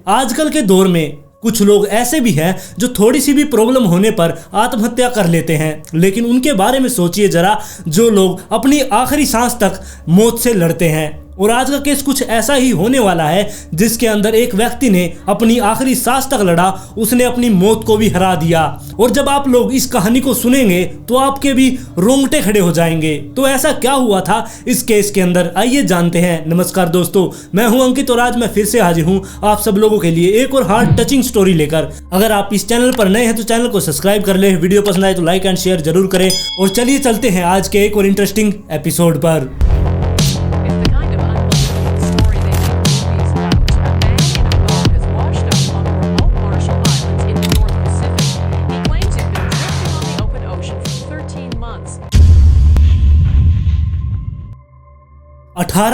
आजकल के दौर में कुछ लोग ऐसे भी हैं जो थोड़ी सी भी प्रॉब्लम होने पर आत्महत्या कर लेते हैं, लेकिन उनके बारे में सोचिए जरा, जो लोग अपनी आखिरी सांस तक मौत से लड़ते हैं। और आज का केस कुछ ऐसा ही होने वाला है जिसके अंदर एक व्यक्ति ने अपनी आखिरी सांस तक लड़ा, उसने अपनी मौत को भी हरा दिया। और जब आप लोग इस कहानी को सुनेंगे तो आपके भी रोंगटे खड़े हो जाएंगे। तो ऐसा क्या हुआ था इस केस के अंदर, आइए जानते हैं। नमस्कार दोस्तों, मैं हूं अंकित और आज मैं फिर से हाजिर हूं आप सब लोगों के लिए एक और हार्ट टचिंग स्टोरी लेकर। अगर आप इस चैनल पर नए हैं तो चैनल को सब्सक्राइब कर ले, वीडियो पसंद आए तो लाइक एंड शेयर जरूर करें। और चलिए चलते हैं आज के एक और इंटरेस्टिंग एपिसोड पर।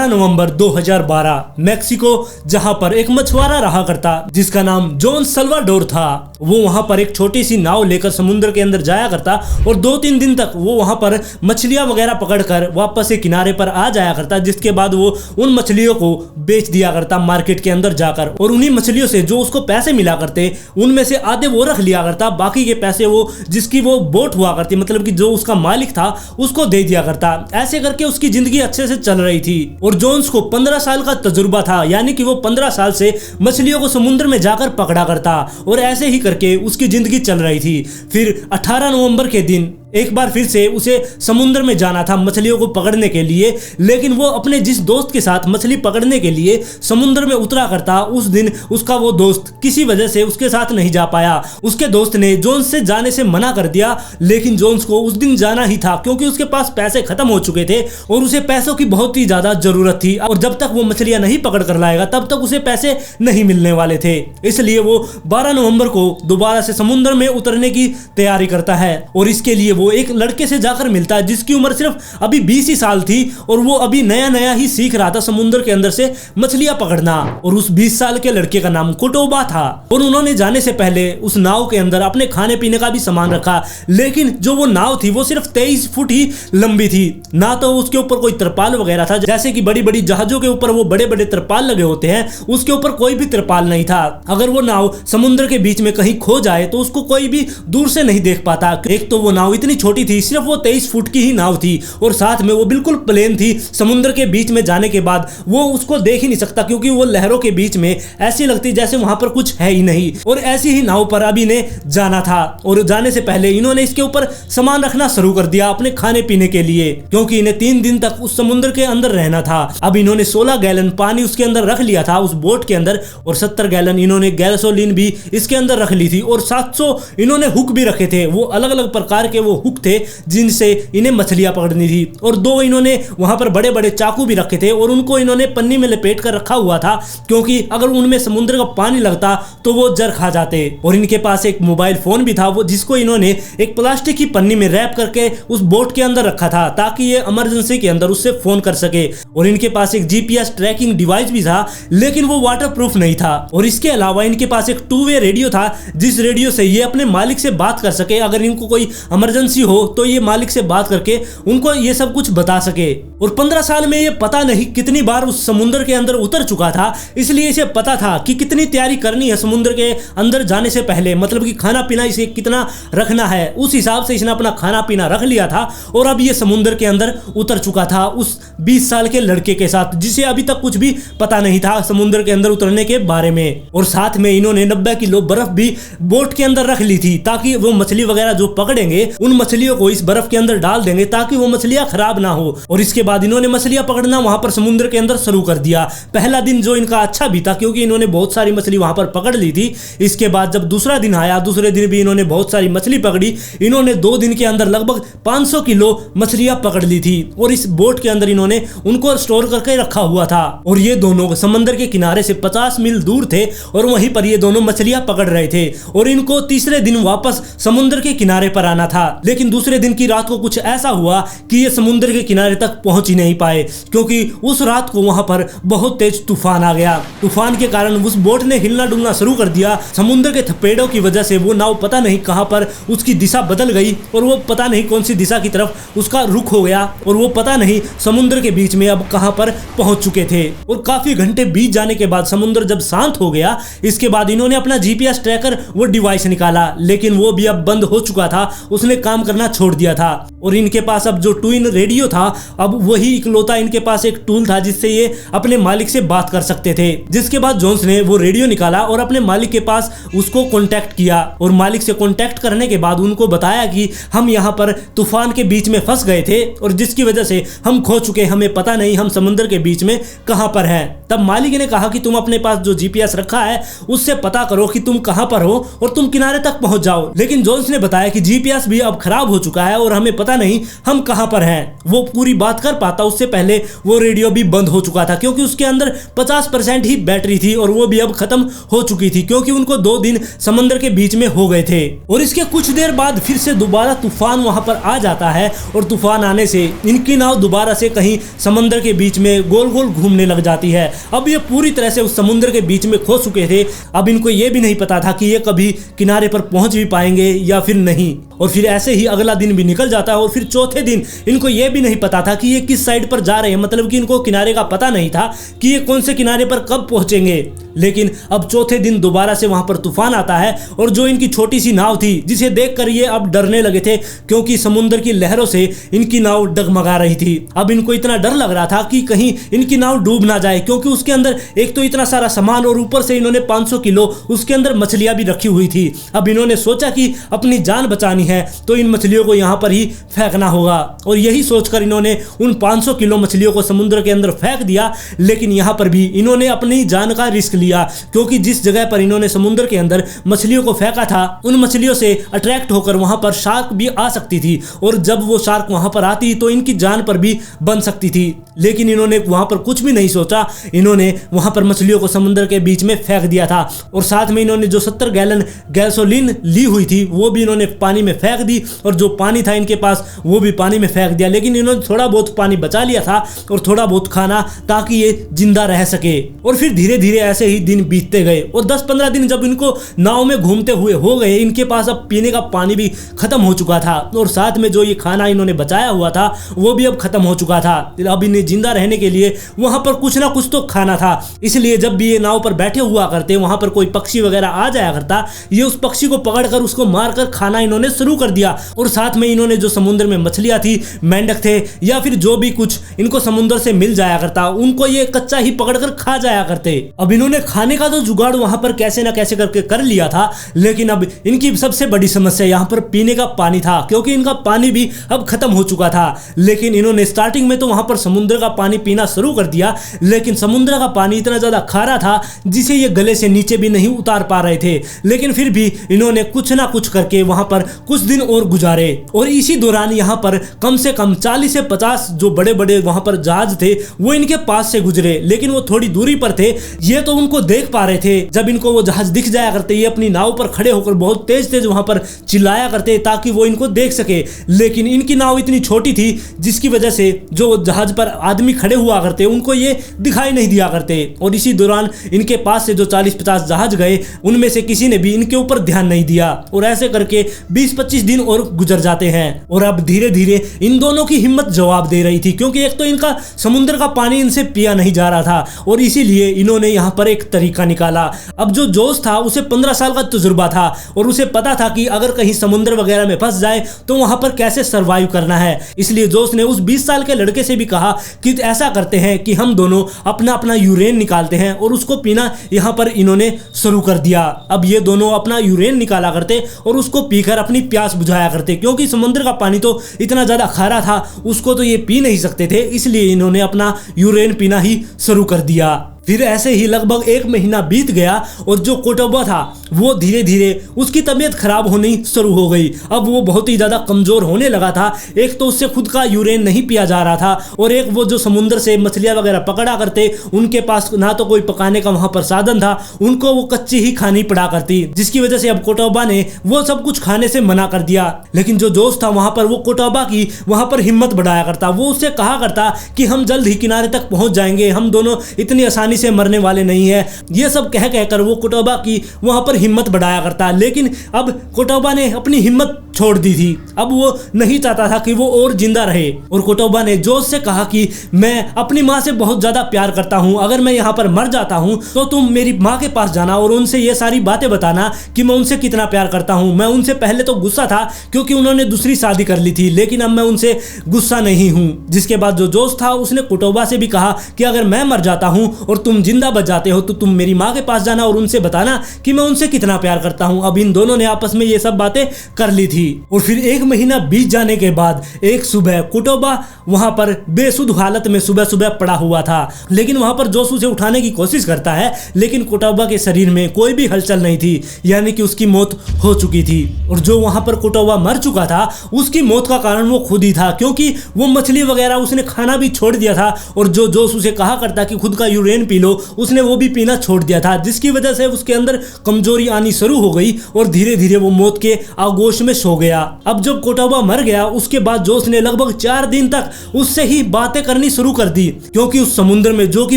नवंबर 2012 मैक्सिको, जहां पर एक मछुआरा रहा करता जिसका नाम जॉन सल्वाडोर था। वो वहां पर एक छोटी सी नाव लेकर समुद्र के अंदर जाया करता और 2-3 दिन तक वो वहां पर मछलियां वगैरह पकड़कर वापस से किनारे पर आ जाया करता, जिसके बाद वो उन मछलियों को बेच दिया करता मार्केट के अंदर जाकर। और उन्हीं मछलियों से जो उसको पैसे मिला करते उनमें से आधे वो रख लिया करता, बाकी के पैसे वो जिसकी वो बोट हुआ करती, मतलब कि जो उसका मालिक था, उसको दे दिया करता। ऐसे करके उसकी जिंदगी अच्छे से चल रही थी। और जोन्स को 15 साल का तजुर्बा था, यानी कि वो 15 साल से मछलियों को समुद्र में जाकर पकड़ा करता और ऐसे ही करके उसकी जिंदगी चल रही थी। फिर 18 नवंबर के दिन एक बार फिर से उसे समुद्र में जाना था मछलियों को पकड़ने के लिए, लेकिन वो अपने जिस दोस्त के साथ मछली पकड़ने के लिए समुद्र में उतरा करता, उस दिन उसका वो दोस्त किसी वजह से उसके साथ नहीं जा पाया। उसके दोस्त ने जोन्स से जाने से मना कर दिया, लेकिन जोन्स को उस दिन जाना ही था क्योंकि उसके पास पैसे खत्म हो चुके थे और उसे पैसों की बहुत ही ज्यादा जरूरत थी। और जब तक वो मछलियां नहीं पकड़ कर लाएगा तब तक उसे पैसे नहीं मिलने वाले थे। इसलिए वो 12 नवंबर को दोबारा से समुद्र में उतरने की तैयारी करता है और इसके लिए वो एक लड़के से जाकर मिलता है जिसकी उम्र सिर्फ अभी 20 ही साल थी और वो अभी नया नया ही सीख रहा था समुद्र के अंदर से मछलियां पकड़ना। और उस 20 साल के लड़के का नाम कोटोबा था। और उन्होंने जाने से पहले उस नाव के अंदर अपने खाने पीने का भी सामान रखा, लेकिन जो वो नाव थी वो सिर्फ 23 फुट ही लंबी थी। ना तो उसके ऊपर कोई तिरपाल वगैरह था, जैसे कि बड़ी बड़ी जहाजों के ऊपर वो बड़े बड़े तिरपाल लगे होते हैं, उसके ऊपर कोई भी तिरपाल नहीं था। अगर वो नाव समुद्र के बीच में कहीं खो जाए तो उसको कोई भी दूर से नहीं देख पाता। एक तो वो नाव इतनी छोटी थी, सिर्फ वो 23 फुट की ही नाव थी और साथ में वो बिल्कुल प्लेन थी। समुद्र के बीच में जाने के बाद वो उसको देख ही नहीं सकता क्योंकि वो लहरों के बीच में ऐसी लगती जैसे वहां पर कुछ है ही नहीं। और ऐसी ही नाव पर अब इन्हें जाना था और जाने से पहले इन्होंने इसके ऊपर सामान रखना शुरू कर दिया अपने खाने पीने के लिए, क्योंकि इन्हें 3 दिन तक उस समुद्र के अंदर रहना था। अब इन्होंने 16 गैलन पानी उसके अंदर रख लिया था उस बोट के अंदर और 70 गैलन इन्होंने गैसोलीन भी इसके अंदर रख ली थी और 700 इन्होंने हुक भी रखे थे। वो अलग अलग प्रकार के वो हुक थे जिनसे इन्हें मछलियां पकड़नी थी। और 2 इन्होंने वहां पर बड़े बड़े चाकू भी रखे थे और उनको इन्होंने पन्नी में लपेट कर रखा हुआ था, क्योंकि अगर उनमें समुद्र का पानी लगता तो वो जर खा जाते। और इनके पास एक मोबाइल फोन भी था, वो जिसको इन्होंने एक प्लास्टिक की पन्नी में रैप करके उस बोट के अंदर रखा था ताकि ये इमरजेंसी के अंदर उससे फोन कर सके। और इनके पास एक जीपीएस ट्रैकिंग डिवाइस भी था, लेकिन वो वाटरप्रूफ नहीं था। और इसके अलावा इनके पास एक 2-वे रेडियो था, जिस रेडियो से ये अपने मालिक से बात कर सके। अगर इनको कोई इमरजेंसी हो तो ये मालिक से बात करके उनको ये सब कुछ बता सके। और 15 साल में ये पता नहीं कितनी बार उस समुद्र के अंदर उतर चुका था, इसलिए इसे पता था कि कितनी तैयारी करनी है समुद्र के अंदर जाने से पहले, मतलब कि खाना पीना इसे कितना रखना है। उस हिसाब से इसने अपना खाना पीना रख लिया था और अब ये समुद्र के अंदर उतर चुका था उस 20 साल के लड़के के साथ, जिसे अभी तक कुछ भी पता नहीं था समुद्र के अंदर उतरने के बारे में। और साथ में इन्होंने 90 किलो बर्फ भी बोट के अंदर रख ली थी ताकि वो मछली वगैरह जो पकड़ेंगे उन मछलियों को इस बर्फ के अंदर डाल देंगे ताकि वो मछलियां खराब ना हो। और इसके बाद इन्होंने मछलियां पकड़ना वहां पर समुद्र के अंदर शुरू कर दिया। पहला दिन जो इनका अच्छा भी था क्योंकि इन्होंने बहुत सारी मछली वहां पर पकड़ ली थी। इसके बाद जब दूसरा दिन आया, दूसरे दिन भी इन्होंने बहुत सारी मछली पकड़ी। इन्होंने 2 दिन के अंदर लगभग 500 किलो मछलियां पकड़ ली थी और इस बोट के अंदर इन्होंने उनको स्टोर करके रखा हुआ था। और ये दोनों समुद्र के किनारे से 50 मील दूर थे और वहीं पर ये दोनों मछलियां पकड़ रहे थे। और इनको तीसरे दिन वापस समुद्र के किनारे पर आना था। लेकिन दूसरे दिन की रात को कुछ ऐसा हुआ कि ये समुद्र के किनारे तक पहुंच ही नहीं पाए, क्योंकि उस रात को वहां पर बहुत तेज तूफान आ गया। तूफान के कारण उस बोट ने हिलना डुलना शुरू कर दिया। समुद्र के थपेड़ों की वजह से वो नाव पता नहीं कहां पर उसकी दिशा बदल गई और वो पता नहीं कौन सी दिशा की तरफ उसका रुख हो गया और वो पता नहीं समुद्र के बीच में अब कहां पर पहुंच चुके थे। और काफी घंटे बीत जाने के बाद समुद्र जब शांत हो गया, इसके बाद इन्होंने अपना जीपीएस ट्रैकर वो डिवाइस निकाला, लेकिन वो भी अब बंद हो चुका था, उसने काम करना छोड़ दिया था। और इनके पास अब जो ट्विन रेडियो था, अब वही इकलौता इनके पास एक टूल था जिससे ये अपने मालिक से बात कर सकते थे। जिसके बाद जोन्स ने वो रेडियो निकाला और अपने मालिक के पास उसको कांटेक्ट किया और मालिक से कांटेक्ट करने के बाद उनको बताया कि हम यहाँ पर तूफान के बीच में फंस गए थे और जिसकी वजह से हम खो चुके, हमें पता नहीं हम समुद्र के बीच में कहां पर हैं। तब मालिक ने कहा कि तुम अपने पास जो जीपीएस रखा है उससे पता करो कि तुम कहां पर हो और तुम किनारे तक पहुंच जाओ। लेकिन जोन्स ने बताया कि जीपीएस भी अब खराब हो चुका है और हमें पता नहीं हम कहां पर हैं। वो पूरी बात कर पाता उससे पहले वो रेडियो भी बंद हो चुका था, क्योंकि उसके अंदर 50% ही बैटरी थी और वो भी अब खत्म हो चुकी थी, क्योंकि उनको 2 दिन समुद्र के बीच में हो गए थे। और इसके कुछ देर बाद फिर से दोबारा तूफान वहां पर आ जाता है और तूफान आने से इनकी नाव दोबारा से कहीं समुद्र के बीच में गोल गोल घूमने लग जाती है। अब ये पूरी तरह से उस समुद्र के बीच में खो चुके थे। अब इनको ये भी नहीं पता था कि ये कभी किनारे पर पहुंच भी पाएंगे या फिर नहीं। और फिर ऐसे ही अगला दिन भी निकल जाता है और फिर चौथे दिन इनको ये भी नहीं पता था कि ये किस साइड पर जा रहे हैं, मतलब कि इनको किनारे का पता नहीं था कि ये कौन से किनारे पर कब पहुंचेंगे। लेकिन अब चौथे दिन दोबारा से वहां पर तूफान आता है और जो इनकी छोटी सी नाव थी जिसे देखकर ये अब डरने लगे थे, क्योंकि समुद्र की लहरों से इनकी नाव डगमगा रही थी। अब इनको इतना डर लग रहा था कि कहीं इनकी नाव डूब ना जाए, क्योंकि उसके अंदर एक तो इतना सारा सामान और ऊपर से इन्होंने 500 किलो उसके अंदर मछलियां भी रखी हुई थी। अब इन्होंने सोचा कि अपनी जान बचानी है तो इन मछलियों को यहाँ पर ही फेंकना होगा और यही सोचकर इन्होंने उन 500 किलो मछलियों को समुद्र के अंदर फेंक दिया। लेकिन यहाँ पर भी इन्होंने अपनी जान का रिस्क लिया, क्योंकि जिस जगह पर इन्होंने समुद्र के अंदर मछलियों को फेंका था उन मछलियों से अट्रैक्ट होकर वहां पर शार्क भी आ सकती थी और जब वो शार्क वहां पर आती तो इनकी जान पर भी बन सकती थी। लेकिन इन्होंने वहां पर कुछ भी नहीं सोचा, इन्होंने वहां पर मछलियों को समुद्र के बीच में फेंक दिया था और साथ में इन्होंने जो 70 गैलन गैसोलीन ली हुई थी वो भी इन्होंने पानी में फेंक दी और जो पानी था इनके पास वो भी पानी में फेंक दिया। लेकिन इन्होंने थोड़ा बहुत पानी बचा लिया था और थोड़ा बहुत खाना, ताकि ये जिंदा रह सके। और फिर धीरे धीरे ऐसे ही दिन बीतते गए और 10-15 दिन जब इनको नाव में घूमते हुए हो गए, इनके पास अब पीने का पानी भी खत्म हो चुका था और साथ में जो ये खाना इन्होंने बचाया हुआ था वो भी अब खत्म हो चुका था। अब इन्हें जिंदा रहने के लिए वहां पर कुछ ना कुछ तो खाना था, इसलिए जब भी ये नाव पर बैठे हुआ करते वहां पर कोई पक्षी वगैरह आ जाया करता, ये उस पक्षी को पकड़कर उसको मारकर खाना इन्होंने शुरू कर दिया। और साथ में इन्होंने जो समुद्र में मछलियां थी, मेंढक थे या फिर जो भी कुछ इनको समुद्र से मिल जाया करता, उनको ये कच्चा ही पकड़कर खा जाया करते। अब इन्होंने खाने का तो जुगाड़ वहां पर कैसे ना कैसे करके कर लिया था, लेकिन अब इनकी सबसे बड़ी समस्या यहाँ पर पीने का पानी था, क्योंकि इनका पानी भी अब खत्म हो चुका था। लेकिन इन्होंने स्टार्टिंग में तो वहां पर समुद्र का पानी पीना शुरू कर दिया, लेकिन समुद्र का पानी इतना ज्यादा खारा था जिसे ये गले से नीचे भी नहीं उतार पा रहे थे। लेकिन फिर भी इन्होंने कुछ ना कुछ करके वहां पर कुछ दिन और गुजारे और इसी दौरान यहाँ पर कम से कम 40 से 50 जो बड़े बड़े वहां पर जहाज थे वो इनके पास से गुजरे, लेकिन वो थोड़ी दूरी पर थे। ये तो उनको देख पा रहे थे, जब इनको वो जहाज दिख जाया करते ये अपनी नाव पर खड़े होकर बहुत तेज तेज वहां पर चिल्लाया करते ताकि वो इनको देख सके। लेकिन इनकी नाव इतनी छोटी थी जिसकी वजह से जो जहाज पर आदमी खड़े हुआ करते उनको ये दिखाई नहीं दिया करते। और इसी दौरान इनके पास से जो 40-50 जहाज गए उनमें से किसी ने भी इनके ऊपर ध्यान नहीं दिया और ऐसे करके 20-25 दिन और गुजर जाते हैं। और अब धीरे धीरे इन दोनों की हिम्मत जवाब दे रही थी, क्योंकि एक तो इनका समुद्र का पानी इनसे पिया नहीं जा रहा था और इसीलिए इन्होंने यहाँ पर एक तरीका निकाला। अब जो जोश था उसे 15 साल का तजुर्बा था और उसे पता था कि अगर कहीं समुद्र वगैरह में फंस जाए तो वहां पर कैसे सरवाइव करना है। इसलिए जोश ने उस 20 साल के लड़के से भी कहा कि ऐसा करते हैं कि हम दोनों अपना अपना यूरेन निकालते हैं और उसको पीना यहाँ पर इन्होंने शुरू कर दिया। अब ये दोनों अपना यूरेन निकाला करते और उसको पीकर अपनी प्यास बुझाया करते, क्योंकि समुद्र का पानी तो इतना ज्यादा खारा था उसको तो ये पी नहीं सकते थे, इसलिए इन्होंने अपना यूरेन पीना ही शुरू कर दिया। फिर ऐसे ही लगभग 1 महीना बीत गया और जो कोटोबा था वो धीरे धीरे उसकी तबीयत खराब होनी शुरू हो गई। अब वो बहुत ही ज्यादा कमजोर होने लगा था। एक तो उससे खुद का यूरेन नहीं पिया जा रहा था और एक वो जो समुद्र से मछलियां वगैरह पकड़ा करते उनके पास ना तो कोई पकाने का वहां पर साधन था, उनको वो कच्ची ही खानी पड़ा करती, जिसकी वजह से अब कोटोबा ने वो सब कुछ खाने से मना कर दिया। लेकिन जो जोश था वहां पर वो कोटोबा की वहां पर हिम्मत बढ़ाया करता। वो उससे कहा करता कि हम जल्द ही किनारे तक पहुंच जाएंगे, हम दोनों इतनी आसानी से मरने वाले नहीं है। ये सब कह कहकर वो कोटोबा की वहां पर हिम्मत बढ़ाया करता। लेकिन अब कोटोबा ने अपनी हिम्मत छोड़ दी थी। अब वो नहीं चाहता था कि वो और जिंदा रहे और कोटोबा ने जोश से कहा कि मैं अपनी माँ से बहुत ज्यादा प्यार करता हूँ, अगर मैं यहाँ पर मर जाता हूँ तो तुम मेरी माँ के पास जाना और उनसे ये सारी बातें बताना कि मैं उनसे कितना प्यार करता हूँ। मैं उनसे पहले तो गुस्सा था क्योंकि उन्होंने दूसरी शादी कर ली थी, लेकिन अब मैं उनसे गुस्सा नहीं हूँ। जिसके बाद जो जोश था उसने कोटोबा से भी कहा कि अगर मैं मर जाता हूँ और तुम जिंदा बच जाते हो तो तुम मेरी माँ के पास जाना और उनसे बताना कि मैं उनसे कितना प्यार करता हूँ। अब इन दोनों ने आपस में ये सब बातें कर ली थी और फिर 1 महीना बीत जाने के बाद एक सुबह कोटोबा वहां पर बेसुध हालत में सुबह सुबह पड़ा हुआ था। लेकिन वहां पर जोश उसे उठाने की कोशिश करता है, लेकिन कोटोबा के शरीर में कोई भी हलचल नहीं थी, यानी कि उसकी मौत हो चुकी थी। और जो वहां पर कोटोबा मर चुका था उसकी मौत का कारण वो खुद ही था, क्योंकि वो मछली वगैरह उसने खाना भी छोड़ दिया था और जो जोश उसे कहा करता कि खुद का यूरेन पी लो, उसने वो भी पीना छोड़ दिया था, जिसकी वजह से उसके अंदर कमजोरी आनी शुरू हो गई और धीरे धीरे वो मौत के आगोश में सो गया। अब जब कोटोबा मर गया उसके बाद जोश ने लगभग 4 दिन तक उससे ही बातें करनी शुरू कर दी, क्योंकि उस समुद्र में जो कि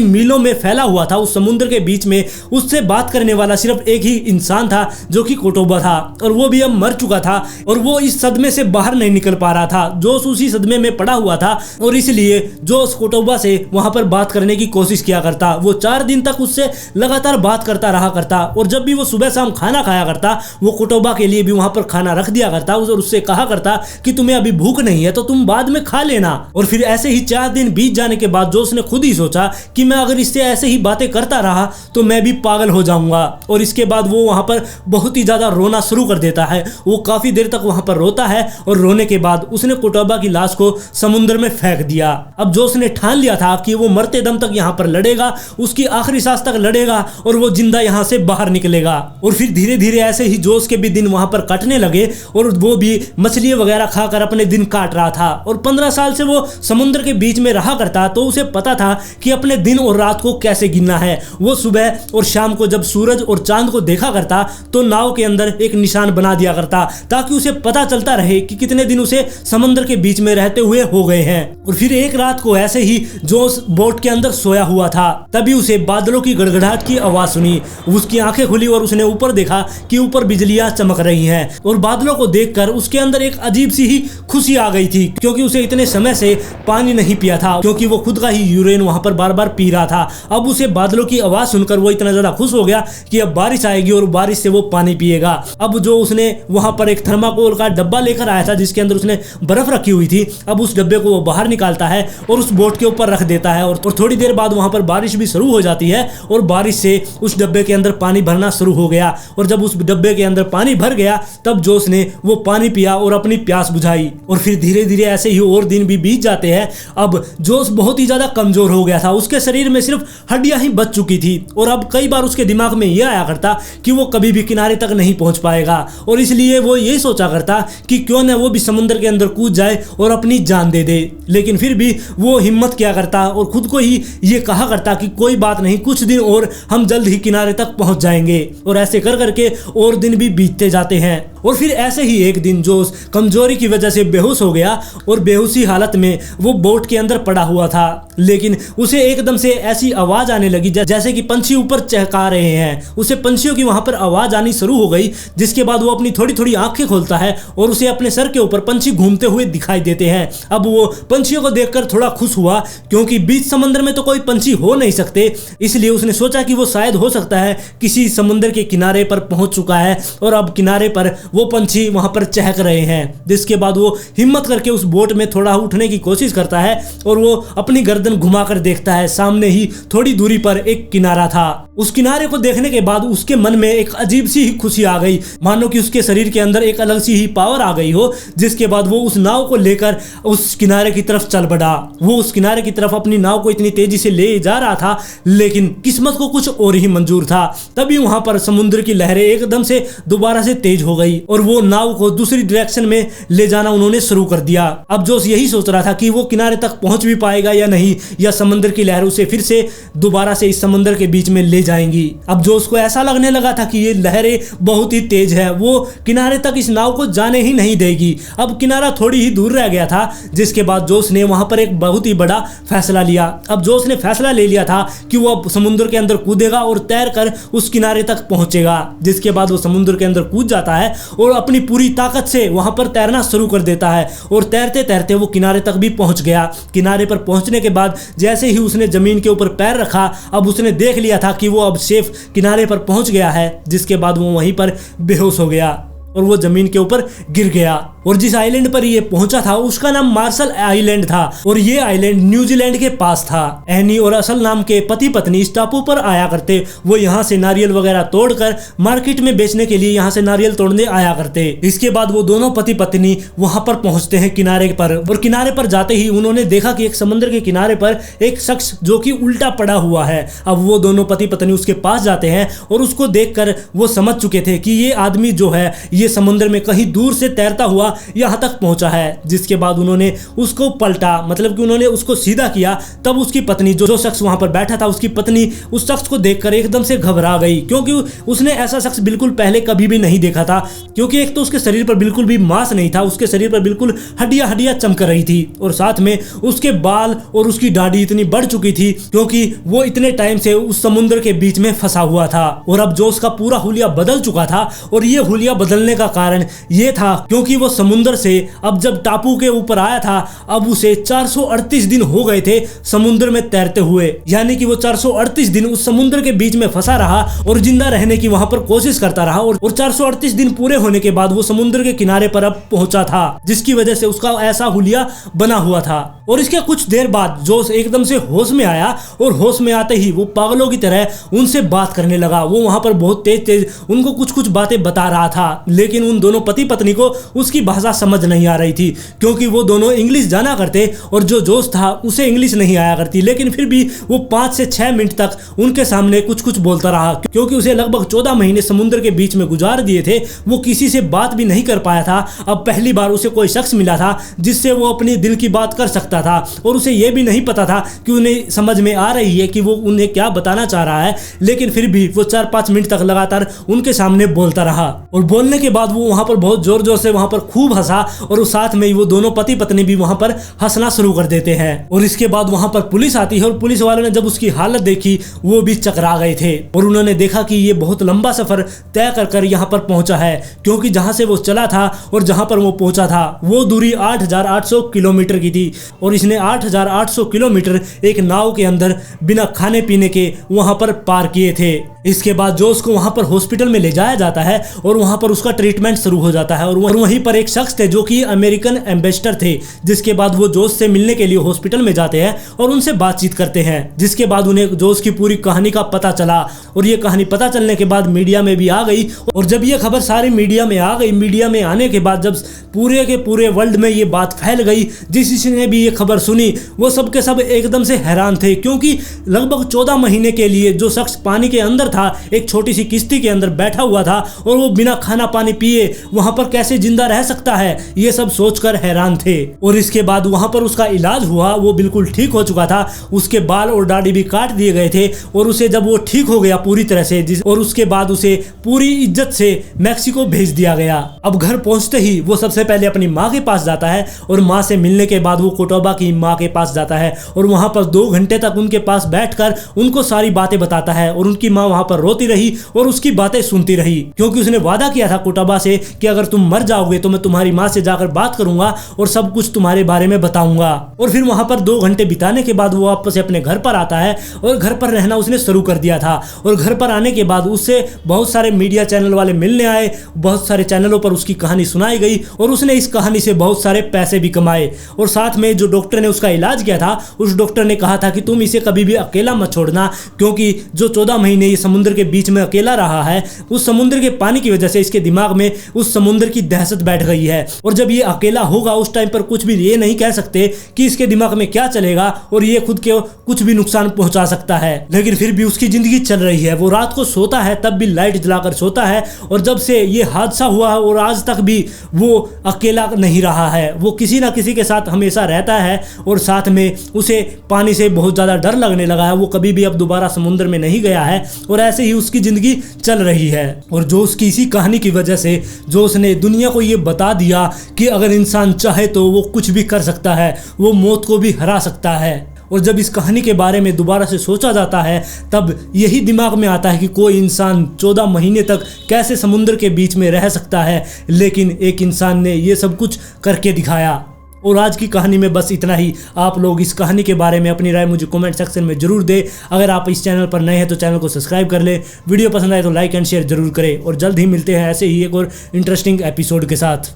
मीलों में फैला हुआ था, उस समुद्र के बीच में उससे बात करने वाला सिर्फ एक ही इंसान था जो कि कोटोबा था और वो भी अब मर चुका था और वो इस सदमे से बाहर नहीं निकल पा रहा था। जोश उसी सदमे में पड़ा हुआ था और इसलिए जोश कोटोबा से वहां पर बात करने की कोशिश किया करता। वो 4 दिन तक उससे लगातार बात करता रहा करता और जब भी वो सुबह शाम खाना खाया करता वो कोटोबा के लिए भी वहां पर खाना रख दिया करता और उससे कहा करता कि तुम्हें अभी भूख नहीं है तो तुम बाद में खा लेना। और फिर ऐसे ही 4 दिन बीत जाने के बाद जोश ने खुद ही सोचा कि मैं अगर इससे ऐसे ही बातें करता रहा तो मैं भी पागल हो जाऊंगा। और इसके बाद वो वहां पर बहुत ही ज्यादा रोना शुरू कर देता है। वो काफी देर तक वहां पर रोता है और रोने के बाद उसने कोटोबा की लाश को समुद्र में फेंक दिया। अब जोश ने ठान लिया था कि वो मरते दम तक यहाँ पर लड़ेगा, उसकी आखिरी सांस तक लड़ेगा और वो जिंदा यहाँ से बाहर निकलेगा। और फिर धीरे धीरे ऐसे ही जोश के भी दिन वहां पर कटने लगे और वो भी मछली वगैरह खाकर अपने दिन काट रहा था। और 15 साल से वो समुद्र के बीच में रहा करता तो उसे पता था कि अपने दिन और रात को कैसे गिनना है। वो सुबह और शाम को जब सूरज और चांद को देखा करता तो नाव के अंदर एक निशान बना दिया करता ताकि उसे पता चलता रहे कि कितने दिन उसे समुद्र के बीच में रहते हुए हो गए हैं। और फिर एक रात को ऐसे ही जोश बोट के अंदर सोया हुआ था, तभी उसे बादलों की गड़गड़ाहट की आवाज सुनी। उसकी आंखें खुली और उसने ऊपर देखा कि ऊपर बिजलियां चमक रही हैं और बादलों को देखकर उसके अंदर एक अजीब सी ही खुशी आ गई थी, क्योंकि उसे इतने समय से पानी नहीं पिया था, क्योंकि वो खुद का ही यूरेन वहां पर बार बार पी रहा था। अब उसे बादलों की आवाज सुनकर वो इतना ज्यादा खुश हो गया कि अब बारिश आएगी और बारिश से वो पानी पिएगा। अब जो उसने वहां पर एक थर्माकोल का डब्बा लेकर आया था जिसके अंदर उसने बर्फ रखी हुई थी, अब उस डब्बे को वो बाहर निकालता है और उस बोट के ऊपर रख देता है और थोड़ी देर बाद वहां पर बारिश भी शुरू हो जाती है और बारिश से उस डब्बे के अंदर पानी भरना शुरू हो गया। और जब उस डब्बे के अंदर पानी भर गया तब जोश ने वो पानी पिया और अपनी प्यास बुझाई। और फिर धीरे धीरे ऐसे ही और दिन भी बीत जाते हैं। अब जोश बहुत ही ज्यादा कमजोर हो गया था, उसके शरीर में सिर्फ हड्डियां ही बच चुकी थी और अब कई बार उसके दिमाग में यह आया करता कि वो कभी भी किनारे तक नहीं पहुंच पाएगा और इसलिए वो यही सोचा करता कि क्यों न वो भी समुद्र के अंदर कूद जाए और अपनी जान दे दे। लेकिन फिर भी वो हिम्मत किया करता और खुद को ही ये कहा करता कि कोई बात नहीं, कुछ दिन और हम जल्द ही किनारे तक पहुंच जाएंगे। और ऐसे कर करके और दिन भी बीतते जाते हैं। और फिर ऐसे ही एक दिन जोश कमजोरी की वजह से बेहोश हो गया और बेहोशी हालत में वो बोट के अंदर पड़ा हुआ था। लेकिन उसे एकदम से ऐसी आवाज आने लगी जैसे कि पंछी ऊपर चहका रहे हैं। उसे पंछियों की वहां पर आवाज आनी शुरू हो गई, जिसके बाद वो अपनी थोड़ी थोड़ी आंखें खोलता है और उसे अपने सर के ऊपर पंछी घूमते हुए दिखाई देते हैं। अब वो पंछियों को देखकर थोड़ा खुश हुआ, क्योंकि बीच समंदर में तो कोई पंछी हो नहीं सकते, इसलिए उसने सोचा कि वो शायद हो सकता है किसी समुद्र के किनारे पर पहुंच चुका है और अब किनारे पर वो पंछी वहां पर चहक रहे हैं। जिसके बाद वो हिम्मत करके उस बोट में थोड़ा उठने की कोशिश करता है और वो अपनी गर्दन घुमाकर देखता है। सामने ही थोड़ी दूरी पर एक किनारा था। उस किनारे को देखने के बाद उसके मन में एक अजीब सी ही खुशी आ गई, मानो कि उसके शरीर के अंदर एक अलग सी ही पावर आ गई हो। जिसके बाद वो उस नाव को लेकर उस किनारे की तरफ चल पड़ा। वो उस किनारे की तरफ अपनी नाव को इतनी तेजी से ले जा रहा था था, लेकिन किस्मत को कुछ और ही मंजूर था। तभी वहां पर समुद्र की लहरें एकदम से दोबारा से तेज हो गई और वो नाव को दूसरी डायरेक्शन में ले जाना उन्होंने शुरू कर दिया। अब जोश यही सोच रहा था कि वो किनारे तक पहुंच भी पाएगा या नहीं, या समुद्र की लहर उसे फिर से दोबारा से इस समुद्र के बीच में ले जाएंगी। अब जोश को ऐसा लगने लगा था कि ये लहरें बहुत ही तेज है, वो किनारे तक इस नाव को जाने ही नहीं देगी। अब किनारा थोड़ी ही दूर रह गया था, जिसके बाद जोश ने वहां पर एक बहुत ही बड़ा फैसला लिया। अब जोश ने फैसला ले लिया था कि वो अब समुद्र के अंदर कूदेगा और तैर कर उस किनारे तक पहुंचेगा। जिसके बाद वो समुद्र के अंदर कूद जाता है और अपनी पूरी ताकत से वहां पर तैरना शुरू कर देता है और तैरते तैरते वो किनारे तक भी पहुंच गया। किनारे पर पहुंचने के बाद जैसे ही उसने जमीन के ऊपर पैर रखा, अब उसने देख लिया था कि वो अब सेफ किनारे पर पहुंच गया है। जिसके बाद वो वहीं पर बेहोश हो गया और वो जमीन के ऊपर गिर गया। और जिस आइलैंड पर ये पहुंचा था उसका नाम मार्शल आइलैंड था और ये आइलैंड न्यूजीलैंड के पास था। एनी और असल नाम के पति पत्नी इस टापू पर आया करते। वो यहाँ से नारियल वगैरह तोड़कर मार्केट में बेचने के लिए यहाँ से नारियल तोड़ने आया करते। इसके बाद वो दोनों पति पत्नी वहां पर पहुंचते हैं किनारे पर, और किनारे पर जाते ही उन्होंने देखा कि एक समुद्र के किनारे पर एक शख्स जो कि उल्टा पड़ा हुआ है। अब वो दोनों पति पत्नी उसके पास जाते हैं और उसको देखकर वो समझ चुके थे कि ये आदमी जो है ये समुद्र में कहीं दूर से तैरता हुआ यहाँ तक पहुंचा है। जिसके बाद उन्होंने उसको पलटा, मतलब कि उन्होंने उसको सीधा किया। तब उसकी पत्नी, जो शख्स वहां पर बैठा था, उसकी पत्नी उस शख्स को देखकर एकदम से घबरा गई, क्योंकि उसने ऐसा शख्स बिल्कुल पहले कभी भी नहीं देखा था। क्योंकि एक तो उसके शरीर पर बिल्कुल भी मांस नहीं था, उसके शरीर पर बिल्कुल हड्डियां हड्डियां चमक रही थी, और साथ में उसके बाल और उसकी दाढ़ी इतनी बढ़ चुकी थी क्योंकि वो इतने टाइम से उस समुद्र के बीच में फंसा हुआ था। और अब जो उसका पूरा हुलिया बदल चुका था, और ये हुलिया बदलने का कारण ये था क्योंकि वो समुद्र से अब जब टापू के ऊपर आया था, अब उसे 438 दिन हो गए थे समुद्र में तैरते हुए। यानी कि वो 438 दिन उस समुद्र के बीच में फंसा रहा और जिंदा रहने की वहां पर कोशिश करता रहा, और 438 दिन पूरे होने के बाद वो समुद्र के किनारे पर अब पहुंचा था, जिसकी वजह से उसका ऐसा हुलिया बना हुआ था। और इसके कुछ देर बाद जोश एकदम से होश में आया, और होश में आते ही वो पागलों की तरह उनसे बात करने लगा। वो वहां पर बहुत तेज तेज उनको कुछ कुछ बातें बता रहा था, लेकिन उन दोनों पति पत्नी को उसकी भाषा समझ नहीं आ रही थी, क्योंकि वो दोनों इंग्लिश जाना करते और जो जोश था उसे इंग्लिश नहीं आया करती। लेकिन फिर भी वो 5 से 6 मिनट तक उनके सामने कुछ कुछ बोलता रहा, क्योंकि उसे लगभग 14 महीने समुद्र के बीच में गुजार दिए थे। वो किसी से बात भी नहीं कर पाया था। अब पहली बार उसे कोई शख्स मिला था जिससे वो अपने दिल की बात कर सकता था, और उसे ये भी नहीं पता था कि उन्हें समझ में आ रही है कि वो उन्हें क्या बताना चाह रहा है। लेकिन फिर भी वो 4-5 मिनट तक लगातार उनके सामने बोलता रहा, और बोलने के बाद वो वहां पर बहुत जोर जोर से वहां पर खूब हंसा, और उस साथ में वो दोनों पति पत्नी भी वहां पर हंसना शुरू कर देते हैं। और इसके बाद वहां पर पुलिस आती है, और पुलिस वालों ने जब उसकी हालत देखी वो भी चकरा गए थे, और उन्होंने देखा कि ये बहुत लंबा सफर तय कर कर यहाँ पर पहुंचा है, क्योंकि जहां से वो चला था और जहां पर वो पहुंचा था वो दूरी 8,800 किलोमीटर की थी, और इसने 8,800 किलोमीटर एक नाव के अंदर बिना खाने पीने के वहां पर पार किए थे। इसके बाद जो उसको वहां पर हॉस्पिटल में ले जाया जाता है, और वहां पर उसका ट्रीटमेंट शुरू हो जाता है, और वहीं पर एक शख्स थे जो कि अमेरिकन एम्बेसडर थे। जिसके बाद वो जोश से मिलने के लिए हॉस्पिटल में जाते हैं और उनसे बातचीत करते हैं। जिसके बाद उन्हें जोश की पूरी कहानी का पता चला, और ये कहानी पता चलने के बाद मीडिया में भी आ गई, और जब ये खबर सारी मीडिया में आ गई, मीडिया में आने के बाद जब पूरे के पूरे वर्ल्ड में ये बात फैल गई, जिसने भी ये खबर सुनी वो सब के सब एकदम से हैरान थे, क्योंकि लगभग 14 महीने के लिए जो शख्स पानी के अंदर था, एक छोटी सी किश्ती के अंदर बैठा हुआ था, और वो बिना खाना पानी पिए वहां पर कैसे जिंदा रह सकता है, ये सब सोचकर हैरान थे। और इसके बाद वहां पर उसका इलाज हुआ, वो बिल्कुल ठीक हो चुका था, उसके बाल और दाढ़ी भी काट दिए गए थे, और उसे जब वो ठीक हो गया पूरी तरह से, और उसके बाद उसे पूरी इज्जत से मैक्सिको भेज दिया गया। अब घर पहुंचते ही वो सबसे पहले अपनी माँ के पास जाता है, और माँ से मिलने के बाद वो कोटोबा की माँ के पास जाता है, और वहां पर 2 घंटे तक उनके पास बैठकर उनको सारी बातें बताता है। और उनकी माँ वहां पर रोती रही और उसकी बातें सुनती रही, क्योंकि उसने वादा किया था कोटोबा से कि अगर तुम मर जाओगे तो मैं तुम्हारी माँ से जाकर बात करूंगा और सब कुछ तुम्हारे बारे में बताऊंगा। और फिर वहां पर 2 घंटे बिताने के बाद वो वापस से अपने घर पर आता है, और घर पर रहना उसने शुरू कर दिया था। और घर पर आने के बाद उससे बहुत सारे मीडिया चैनल वाले मिलने आए, बहुत सारे चैनलों पर उसकी कहानी सुनाई गई, और उसने इस कहानी से बहुत सारे पैसे भी कमाए। और साथ में जो डॉक्टर ने उसका इलाज किया था, उस डॉक्टर ने कहा था कि तुम इसे कभी भी अकेला मत छोड़ना, क्योंकि जो 14 महीने ये समुद्र के बीच में अकेला रहा है, उस समुद्र के पानी की वजह से इसके दिमाग में उस समुद्र की दहशत बैठ गई है। और जब ये अकेला होगा उस टाइम पर कुछ भी ये नहीं कह सकते कि इसके दिमाग में क्या चलेगा और ये खुद के कुछ भी नुकसान पहुंचा सकता है। लेकिन फिर भी उसकी जिंदगी चल रही है। वो रात को सोता है तब भी लाइट जलाकर सोता है, और जब से ये हादसा हुआ और आज तक भी वो अकेला नहीं रहा है। वो किसी ना किसी के साथ हमेशा रहता है और साथ में उसे पानी से बहुत ज़्यादा डर लगने लगा है। वो कभी भी अब दोबारा समुद्र में नहीं गया है और ऐसे ही उसकी ज़िंदगी चल रही है। और जोश की इसी कहानी की वजह से जोश ने दुनिया को ये बता दिया कि अगर इंसान चाहे तो वो कुछ भी कर सकता है, वो मौत को भी हरा सकता है। और जब इस कहानी के बारे में दोबारा से सोचा जाता है तब यही दिमाग में आता है कि कोई इंसान 14 महीने तक कैसे समुद्र के बीच में रह सकता है, लेकिन एक इंसान ने ये सब कुछ करके दिखाया। और आज की कहानी में बस इतना ही। आप लोग इस कहानी के बारे में अपनी राय मुझे कमेंट सेक्शन में जरूर दें। अगर आप इस चैनल पर नए हैं तो चैनल को सब्सक्राइब कर लें, वीडियो पसंद आए तो लाइक एंड शेयर जरूर करें, और जल्द ही मिलते हैं ऐसे ही एक और इंटरेस्टिंग एपिसोड के साथ।